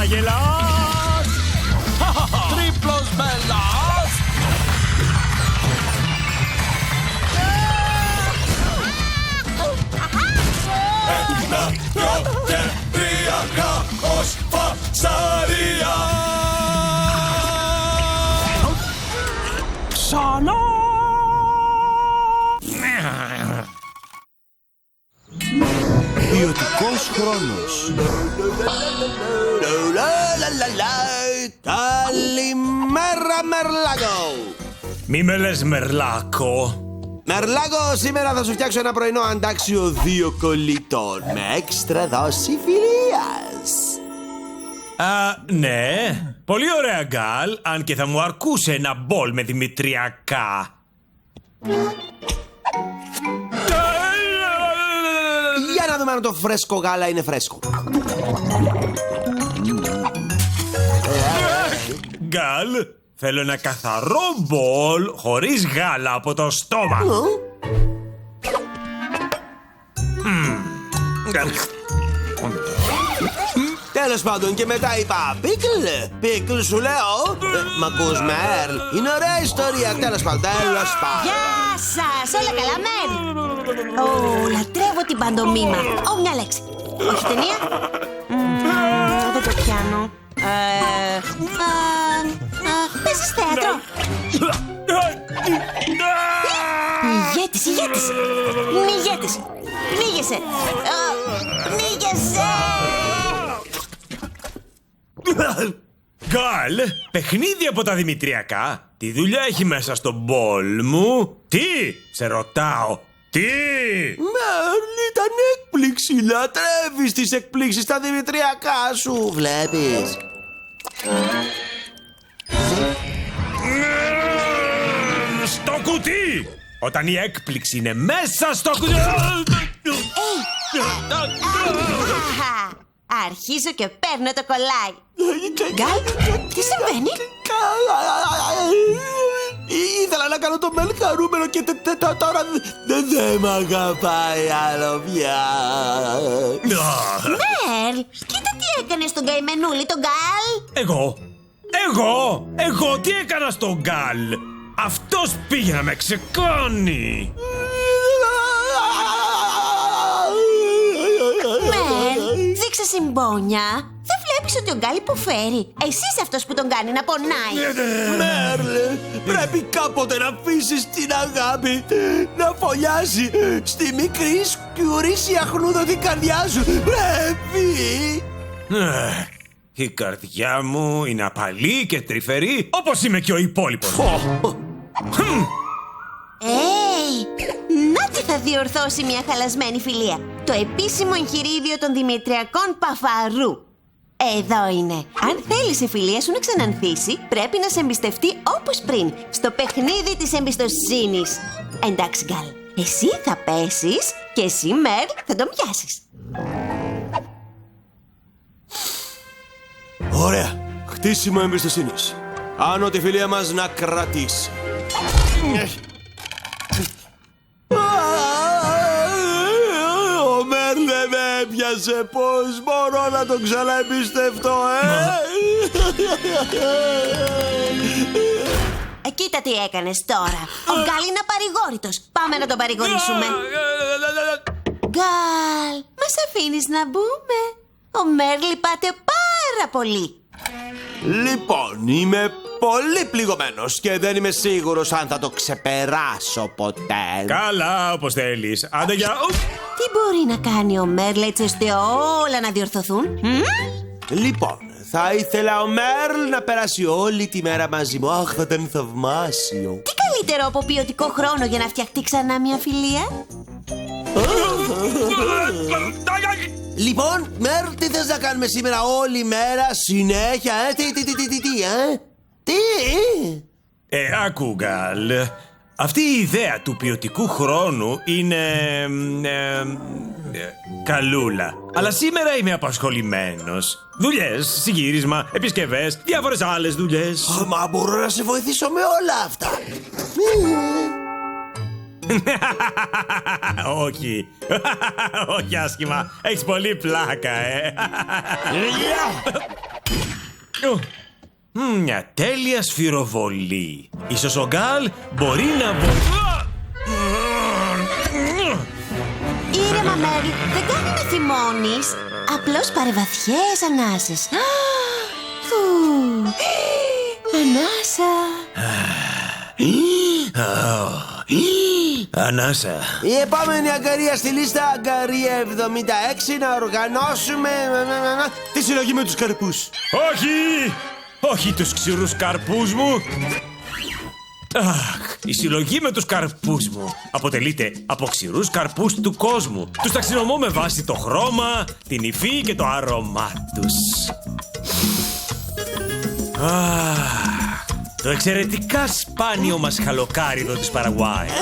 γελάς. Τρίπλος μπελάς. Ένα, δυο και τρία, χαός, φασαρία. Ξανά. Ποιοτικός χρόνος. Καλημέρα, Μερλάκο. Μη με λες Μερλάκο. Μερλάκο, σήμερα θα σου φτιάξω ένα πρωινό αντάξιο 2 κολλητών με έξτρα δόση φιλίας. Ναι. Πολύ ωραία, Γκάλ. Αν και θα μου αρκούσε ένα μπολ με δημητριακά. Για να δούμε αν το φρέσκο γάλα είναι φρέσκο. Γκάλ, θέλω ένα καθαρό μπολ χωρίς γάλα από το στόμα. Τέλος πάντων, και μετά είπα Πίκλ σου λέω. Μ' ακούς, Μέρλ? Είναι ωραία ιστορία. Τέλος πάντων. Γεια σας, όλα καλά, Μέρλ? Λατρεύω την παντομήμα. Μια λέξη. Όχι ταινία? Δεν το πιάνω. Παίζεις θέατρο? Ηγέτης. Πνίγεσαι. Γκάλ, παιχνίδι από τα δημητριακά. Τι δουλειά έχει μέσα στο μπολ μου? Τι, σε ρωτάω. Τι? Μέρλ, ήταν έκπληξη. Λατρεύεις τις εκπλήξεις στα δημητριακά σου. Βλέπεις? Στο κουτί! Όταν η έκπληξη είναι μέσα στο κουτί... Αρχίζω και παίρνω το κολλάι. Γκάλ, τι συμβαίνει? Ήθελα να κάνω το Μέλ χαρούμενο και τώρα δεν μ' αγαπάει άλλο πια. Μέρλ, κοίτα τι έκανε στον καημενούλη τον Γκάλ. Εγώ τι έκανα στον Γκάλ? Αυτός πήγε να με ξεκάνει. Μέρλ, δείξε συμπόνια. Δεν βλέπεις ότι ο Γκάλ υποφέρει? Εσύ είσαι αυτός που τον κάνει να πονάει. Μέρλ, πρέπει κάποτε να αφήσεις την αγάπη να φωλιάσει στη μικρή σκιουρίσια χνούδωτη καρδιά σου. Πρέπει. Η καρδιά μου είναι απαλή και τρυφερή, όπως είμαι και ο υπόλοιπος. Να τι θα διορθώσει μια χαλασμένη φιλία? Το επίσημο εγχειρίδιο των δημητριακών Παφαρού. Εδώ είναι. Αν θέλεις η φιλία σου να ξανανθήσει, πρέπει να σε εμπιστευτεί όπως πριν, στο παιχνίδι της εμπιστοσύνης. Εντάξει, Γκάλ, εσύ θα πέσεις και εσύ, Μέρλ, θα τον πιάσεις. Ωραία. Χτίσιμο εμπιστοσύνης. Άνω τη φιλία μας να κρατήσει. Ο Μέρλ δεν με έπιασε. Πώς μπορώ να τον ξαναεμπιστευτώ, Κοίτα τι έκανες τώρα. Ο Γκάλ είναι απαρηγόρητος. Πάμε να τον παρηγορήσουμε. Γκάλ, μας αφήνεις να μπούμε? Ο Μέρλ λυπάται πάρα πολύ. Λοιπόν, είμαι πολύ πληγωμένος και δεν είμαι σίγουρος αν θα το ξεπεράσω ποτέ. Καλά, όπως θέλεις. Άντε για... Τι μπορεί να κάνει ο Μέρλ έτσι ώστε όλα να διορθωθούν? Λοιπόν, θα ήθελα ο Μέρλ να περάσει όλη τη μέρα μαζί μου. Αχ, θα ήταν θαυμάσιο. Τι καλύτερο από ποιοτικό χρόνο για να φτιαχτεί ξανά μια φιλία? Λοιπόν, Μέρλ, τι θες να κάνουμε σήμερα όλη μέρα, συνέχεια, Τι? Άκου, Γκάλ. Αυτή η ιδέα του ποιοτικού χρόνου είναι... καλούλα. Αλλά σήμερα είμαι απασχολημένος. Δουλειές, συγγύρισμα, επισκευές, διάφορες άλλες δουλειές. Μα μπορώ να σε βοηθήσω με όλα αυτά. Όχι. Όχι άσχημα. Έχεις πολύ πλάκα, Μια τέλεια σφυροβολή. Ίσως ο Γκάλ μπορεί να Ήρεμα, Μέρι, δεν κάνει να θυμώνεις. Απλώς πάρε βαθιές ανάσες. Ανάσα. Ανάσα. Η επόμενη αγκαρία στη λίστα, αγκαρία 76, να οργανώσουμε τη συλλογή με τους καρπούς. Όχι! Όχι τους ξηρούς καρπούς μου! Αχ, η συλλογή με τους καρπούς μου αποτελείται από ξηρούς καρπούς του κόσμου. Τους ταξινομώ με βάση το χρώμα, την υφή και το άρωμά τους. Αχ, το εξαιρετικά σπάνιο μασχαλοκάριδο της Παραγουάης.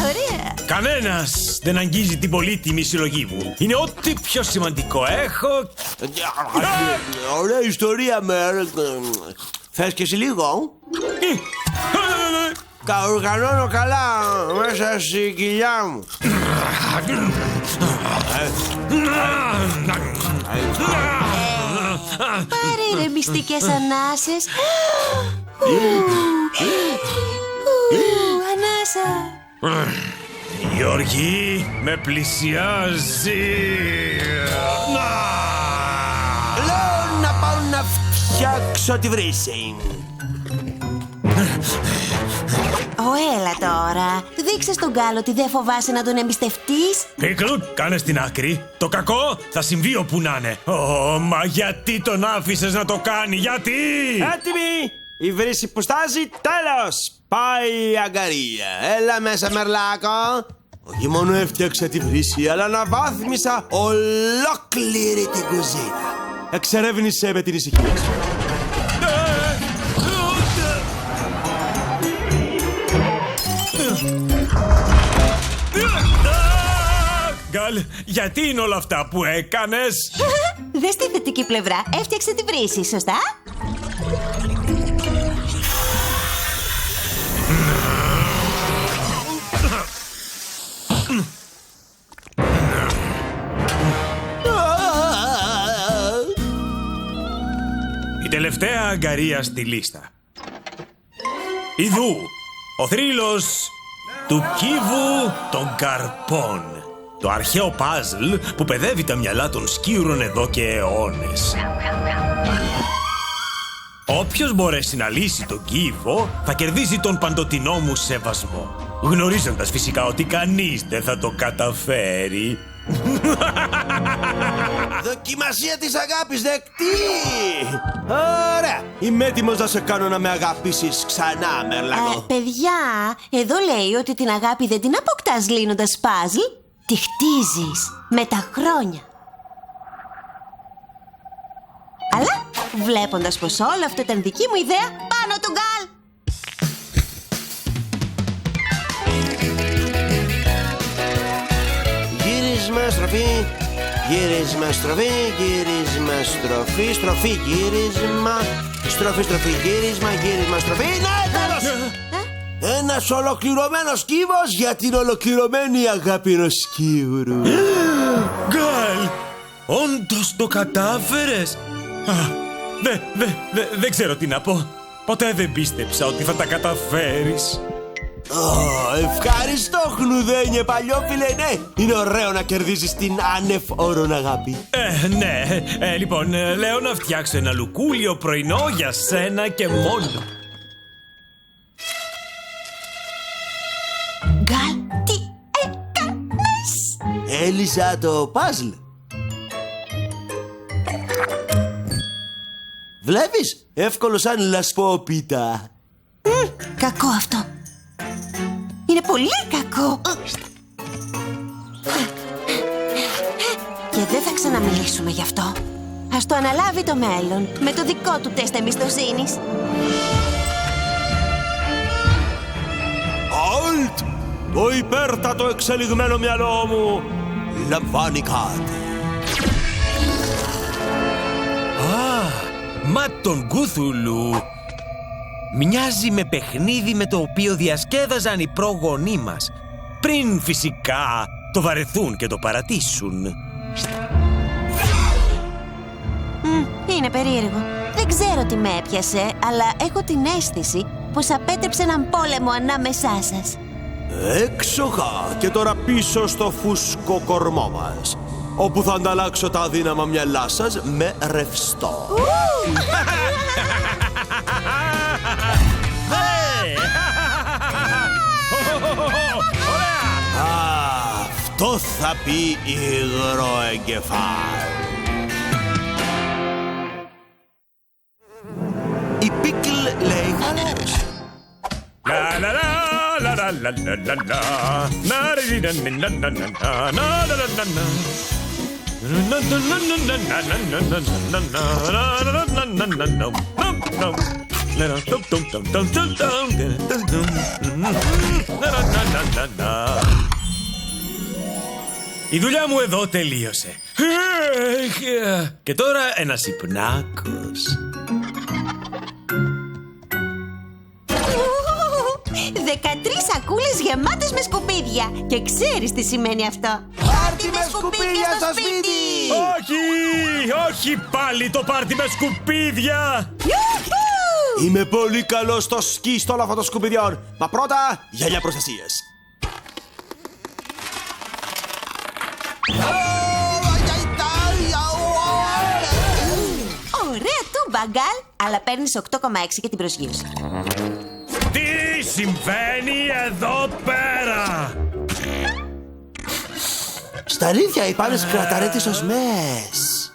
Ωραία. Κανένας δεν αγγίζει την πολύτιμη συλλογή μου. Είναι ό,τι πιο σημαντικό έχω. Ωραία ιστορία, Μέρ. Θες και εσύ λίγο? Τα οργανώνω καλά μέσα στη κοιλιά μου. Πάρε ηρεμιστικές ανάσες. Ανάσα. Η οργή με πλησιάζει. Λέω να πάω να φτιάξω τη βρύση. Έλα τώρα. Δείξε στον Γκάλ ότι δεν φοβάσαι να τον εμπιστευτείς. Πίκλ, κάνε στην άκρη. Το κακό θα συμβεί όπου να είναι. Μα γιατί τον άφησες να το κάνει, γιατί? Έτοιμοι! Η βρύση που στάζει, τέλος! Πάει η αγκαρία. Έλα μέσα, Μερλάκο. Όχι μόνο έφτιαξα τη βρύση, αλλά αναβάθμισα ολόκληρη την κουζίνα. Εξερεύνησέ με την ησυχία σου. Γκάλ, γιατί είναι όλα αυτά που έκανες? Δες τη θετική πλευρά. Έφτιαξε τη βρύση, σωστά? Η τελευταία αγκαρία στη λίστα. Ιδού, ο θρύλος του κύβου των καρπών. Το αρχαίο παζλ που παιδεύει τα μυαλά των σκύρων εδώ και αιώνες. Όποιος μπορέσει να λύσει τον κύβο θα κερδίσει τον παντοτινό μου σεβασμό. Γνωρίζοντας φυσικά ότι κανείς δεν θα το καταφέρει. Δοκιμασία της αγάπης δεκτή! Ωραία! Είμαι έτοιμος να σε κάνω να με αγαπήσεις ξανά, Μερλάκο. Παιδιά, εδώ λέει ότι την αγάπη δεν την αποκτάς λύνοντας παζλ. Τη χτίζεις με τα χρόνια. Αλλά βλέποντας πως όλο αυτό ήταν δική μου ιδέα, πάνω του Γκάλ! Γύρισμα, στροφή, γύρισμα, στροφή, γύρισμα, στροφή, στροφή, γύρισμα, στροφή, στροφή, γύρισμα, γύρισμα, στροφή. Ναι, τέλος! Ένας ολοκληρωμένος κύβος για την ολοκληρωμένη αγάπη ενός σκύβρου. Γκάλ, όντως το κατάφερες? Δεν ξέρω τι να πω. Ποτέ δεν πίστεψα ότι θα τα καταφέρεις. Ευχαριστώ, χνουδένιε παλιόφιλε. Ναι, είναι ωραίο να κερδίζεις την άνευ όρων αγάπη. Ναι, λοιπόν, λέω να φτιάξω ένα λουκούλιο πρωινό για σένα και μόνο. Γκάλ, τι έκανες? Έλυσα το παζλ. Βλέπεις, εύκολο σαν λασπόπιτα. Κακό αυτό. Είναι πολύ κακό. Και δεν θα ξαναμιλήσουμε γι' αυτό. Ας το αναλάβει το μέλλον με το δικό του τεστ εμπιστοσύνης. Alt! Το υπέρτατο εξελιγμένο μυαλό μου λαμβάνει κάτι. Μα τον Κούθουλου. Μοιάζει με παιχνίδι με το οποίο διασκέδαζαν οι πρόγονοί μας. Πριν φυσικά το βαρεθούν και το παρατήσουν. Είναι περίεργο. Δεν ξέρω τι με έπιασε, αλλά έχω την αίσθηση πως απέτρεψε έναν πόλεμο ανάμεσά σας. Έξοχα! Και τώρα πίσω στο φούσκο κορμό μας, όπου θα ανταλλάξω τα αδύναμα μυαλά σας με ρευστό. Αυτό θα πει υγροεγκεφάλ. Η Πίκλ λέει χαλάρωση. Η δουλειά μου εδώ τελείωσε. Και τώρα ένας υπνάκος. 13 σακούλες γεμάτες με σκουπίδια. Και ξέρεις τι σημαίνει αυτό. Πάρτι με σκουπίδια στο σπίτι! Όχι! Όχι πάλι το πάρτι με σκουπίδια! Είμαι πολύ καλός στο σκι στο όλο αυτό των σκουπιδιών. Μα πρώτα, γυαλιά προστασίας. Ωραία τούμπα, Γκάλ, αλλά παίρνεις 8,6 για την προσγείωση. Τι συμβαίνει εδώ πέρα? Στα αλήθεια οι πάνες κρατάνε τις οσμές.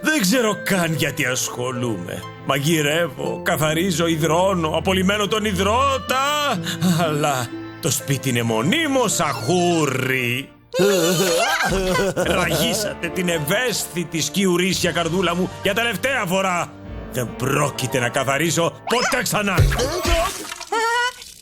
Δεν ξέρω καν γιατί ασχολούμαι. Μαγειρεύω, καθαρίζω, υδρώνω, απολυμμένω τον υδρότα. Αλλά το σπίτι είναι μονίμως αχούρι. Ραγίσατε την ευαίσθητη σκιουρίσια καρδούλα μου για τελευταία φορά. Δεν πρόκειται να καθαρίσω ποτέ ξανά.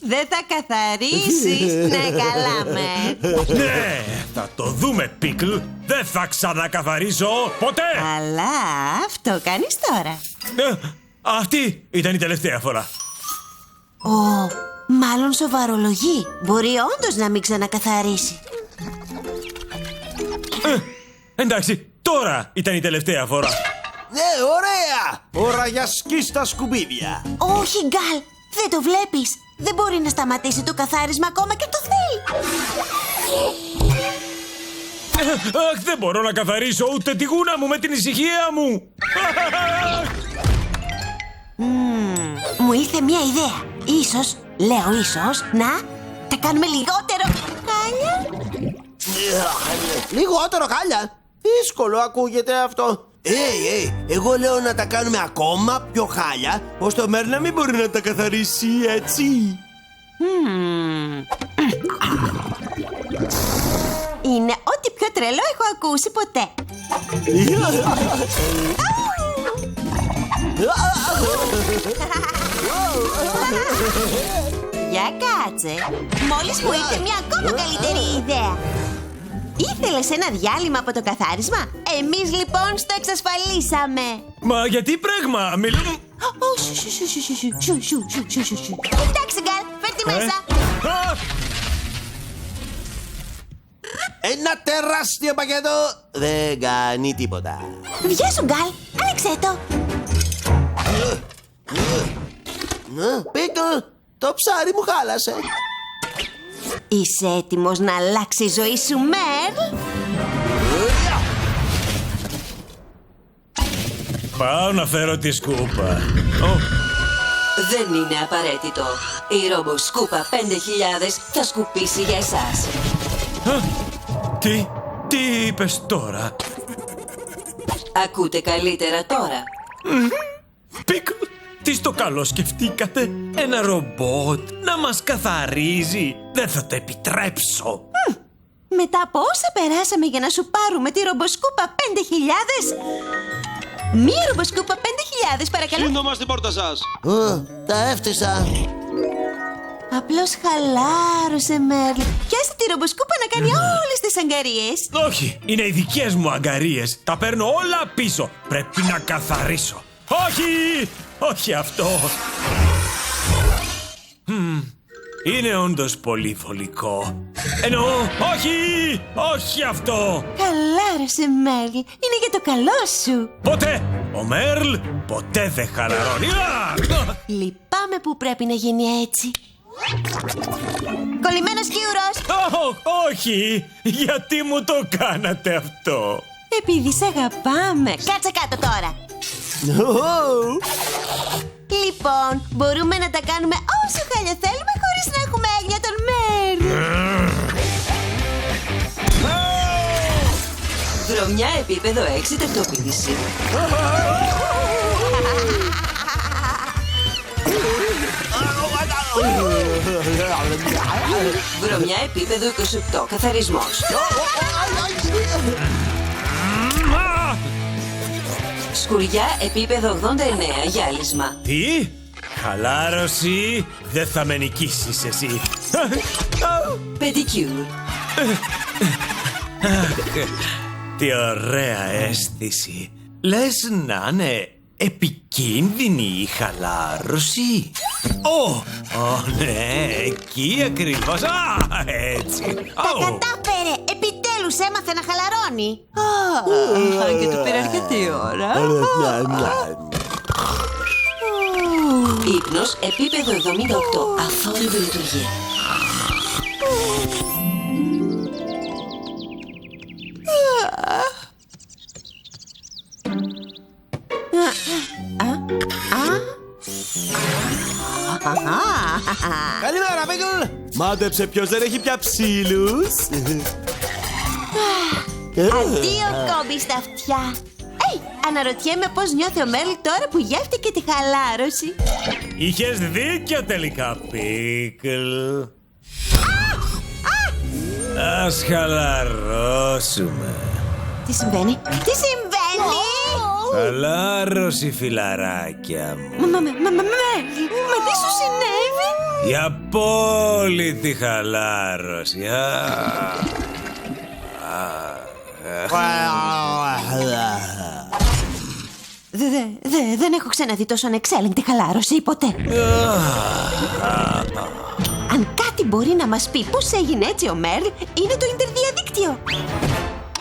Δεν θα καθαρίσεις. Ναι, καλά με. Ναι, θα το δούμε, Πίκλ. Δεν θα ξανακαθαρίσω ποτέ. Αλλά αυτό κάνεις τώρα. Αυτή ήταν η τελευταία φορά. Μάλλον σοβαρολογεί. Μπορεί όντως να μην ξανακαθαρίσει. Εντάξει, τώρα ήταν η τελευταία φορά. Ναι, ωραία! Ώρα για σκι στα σκουπίδια. Όχι, Γκάλ, δεν το βλέπεις. Δεν μπορεί να σταματήσει το καθάρισμα ακόμα και το θέλει. Αχ, δεν μπορώ να καθαρίσω ούτε τη γούνα μου με την ησυχία μου. Μου ήρθε μια ιδέα. Ίσως, λέω ίσως, να τα κάνουμε λιγότερο χάλια. Λιγότερο χάλια. Δύσκολο ακούγεται αυτό. Εγώ λέω να τα κάνουμε ακόμα πιο χάλια, ώστε ο Μέρ να μην μπορεί να τα καθαρίσει έτσι. Είναι ό,τι πιο τρελό έχω ακούσει ποτέ. Για κάτσε. Μόλις μου ήρθε μια ακόμα καλύτερη ιδέα. Ήθελες ένα διάλειμμα από το καθάρισμα? Εμείς λοιπόν στο εξασφαλίσαμε. Μα γιατί πράγμα, μιλούν... Εντάξει, Γκάλ, φέρ' τη μέσα. Ένα τεράστιο πακέτο δεν κάνει τίποτα. Γεια σου, Γκάλ, άνοιξέ το. Πίκλ, το ψάρι μου χάλασε. Είσαι έτοιμος να αλλάξει η ζωή σου, Μέρλ? Πάω να φέρω τη σκούπα. Δεν είναι απαραίτητο. Η ρομποσκούπα 5.000 θα σκουπίσει για εσάς. Τι είπες τώρα? Ακούτε καλύτερα τώρα? Πίκλ, τι στο καλό σκεφτήκατε? Ένα ρομπότ να μας καθαρίζει? Δεν θα το επιτρέψω. Μετά από όσα περάσαμε για να σου πάρουμε τη ρομποσκούπα 5.000... Μία ρομποσκούπα 5.000, παρακαλώ. Σύντομα στην πόρτα σας. Τα έφτιασα. Απλώς χαλάρωσε, Μέρλ. Πιάστε τη ρομποσκούπα να κάνει όλες τις αγκαρίες. Όχι, είναι οι δικές μου αγκαρίες. Τα παίρνω όλα πίσω. Πρέπει να καθαρίσω. Όχι, όχι αυτό. Είναι όντως πολύ βολικό. Εννοώ, όχι αυτό. Χαλάρωσε, Μέρλ. Είναι για το καλό σου. Ποτέ, ο Μέρλ ποτέ δεν χαλαρώνει. Λυπάμαι που πρέπει να γίνει έτσι. Κολλημένος Σκιούρος. Όχι, γιατί μου το κάνατε αυτό? Επειδή σ' αγαπάμε. Κάτσε κάτω τώρα. Λοιπόν, μπορούμε να τα κάνουμε όσο χάλια θέλουμε χωρίς να έχουμε έγνοια τον Μέρλ. Βρωμιά επίπεδο 6 τακτοποίηση. Βρωμιά επίπεδο 28 καθαρισμός. Σκουριά επίπεδο 89 γυάλισμα. Τι? Χαλάρωση? Δεν θα με νικήσεις εσύ. Πεντικιούρ. Τι ωραία αίσθηση. Λες να είναι επικίνδυνη η χαλάρωση? Ναι, εκεί ακριβώς. Έτσι. Τα κατάφερε! Επιτέλους έμαθε να χαλαρώνει. Και του πήρε αρκετή ώρα. Ύπνος επίπεδο 78. Αφόρητη λειτουργία. Καλημέρα, Πίκλ! Μάντεψε ποιος δεν έχει πια ψήλους. Αντίο κόμπι στα αυτιά. Αναρωτιέμαι πώς νιώθει ο Μέρλ τώρα που γεύτηκε τη χαλάρωση. Είχες δίκιο τελικά, Πίκλ. Ας χαλαρώσουμε. Τι συμβαίνει? Τι συμβαίνει? Χαλάρωση, φιλαράκια μου. Μα τι σου συνέβη? Η απόλυτη χαλάρωση. Δεν έχω ξαναδεί τόσο ανεξέλεγκτη χαλάρωση ποτέ. Αν κάτι μπορεί να μας πει πώς έγινε έτσι ο Μέρλ, είναι το ιντερδιαδίκτυο.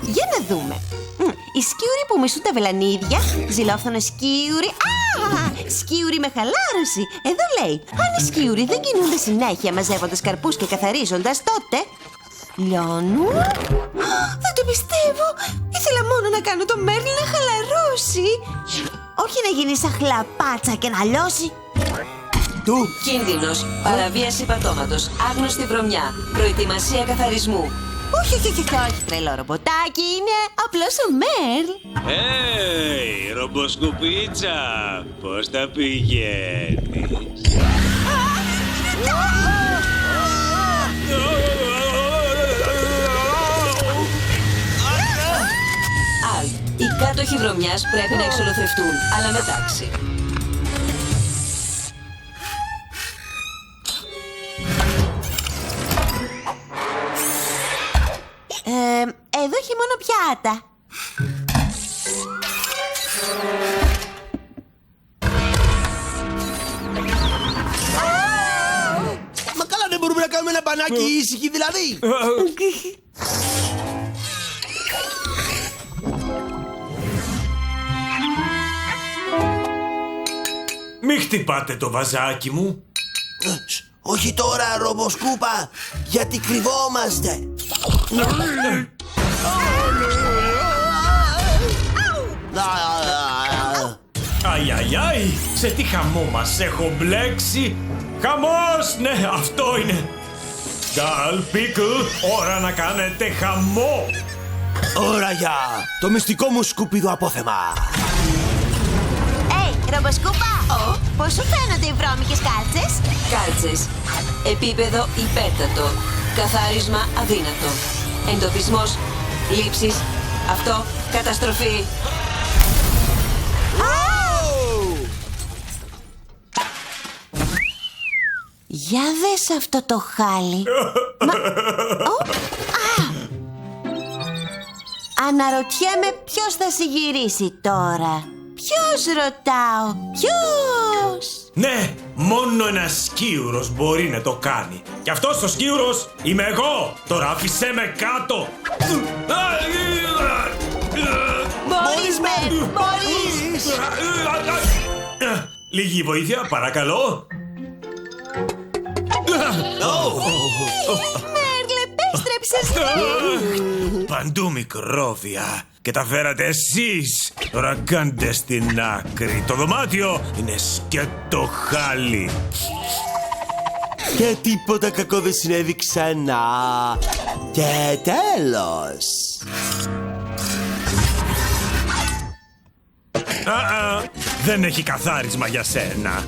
Για να δούμε. Οι σκιούροι που μισούν τα βελανίδια, ζηλόφθονο σκιούρι. Σκιούρι με χαλάρωση. Εδώ λέει, αν οι σκιούροι δεν κινούνται συνέχεια μαζεύοντας καρπούς και καθαρίζοντας, τότε λιώνουν. Δεν το πιστεύω. Ήθελα μόνο να κάνω το Μέρλ να χαλαρώσει. Όχι να γίνει σαν χλαπάτσα και να λιώσει. Κίνδυνος. Παραβίαση πατώματος. Άγνωστη βρωμιά. Προετοιμασία καθαρισμού. Όχι, τρελό ρομποτάκι είναι. Απλώς ο Μέρλ. Ρομποσκουπίτσα, πώς τα πηγαίνεις? Οι κάτοχοι βρωμιάς πρέπει να εξολοθρευτούν, αλλά με τάξη. Εδώ έχει μόνο πιάτα. Μα καλά, δεν μπορούμε να κάνουμε ένα μπανάκι ήσυχοι δηλαδή? Μη χτυπάτε το βαζάκι μου. Όχι τώρα, ρομποσκούπα, γιατί κρυβόμαστε. Αϊ, σε τι χαμό μας έχω μπλέξει. Χαμός, ναι, αυτό είναι. Γκάλ, Πίκλ, ώρα να κάνετε χαμό. Ώρα για το μυστικό μου σκουπίδο απόθεμα. Ρομποσκούπα, πώς σου φαίνονται οι βρώμικες κάλτσες? Κάλτσες. Επίπεδο υπέρτατο. Καθάρισμα αδύνατο. Εντοπισμός. Λήψεις. Αυτό. Καταστροφή. Για δες αυτό το χάλι. Αναρωτιέμαι ποιος θα συγυρίσει τώρα. Ποιος ρωτάω, ποιος? Ναι, μόνο ένας σκύουρος μπορεί να το κάνει. Και αυτός ο σκύουρος είμαι εγώ. Τώρα άφησέ με κάτω. Μπορείς, Μερ, μπορείς! Λίγη βοήθεια, παρακαλώ. Μέρλ, επέστρεψες! Παντού μικρόβια. Και τα φέρατε εσείς. Τώρα κάντε στην άκρη. Το δωμάτιο είναι σκέτο χάλι. Και τίποτα κακό δεν συνέβη ξανά. Και τέλος. Δεν έχει καθάρισμα για σένα.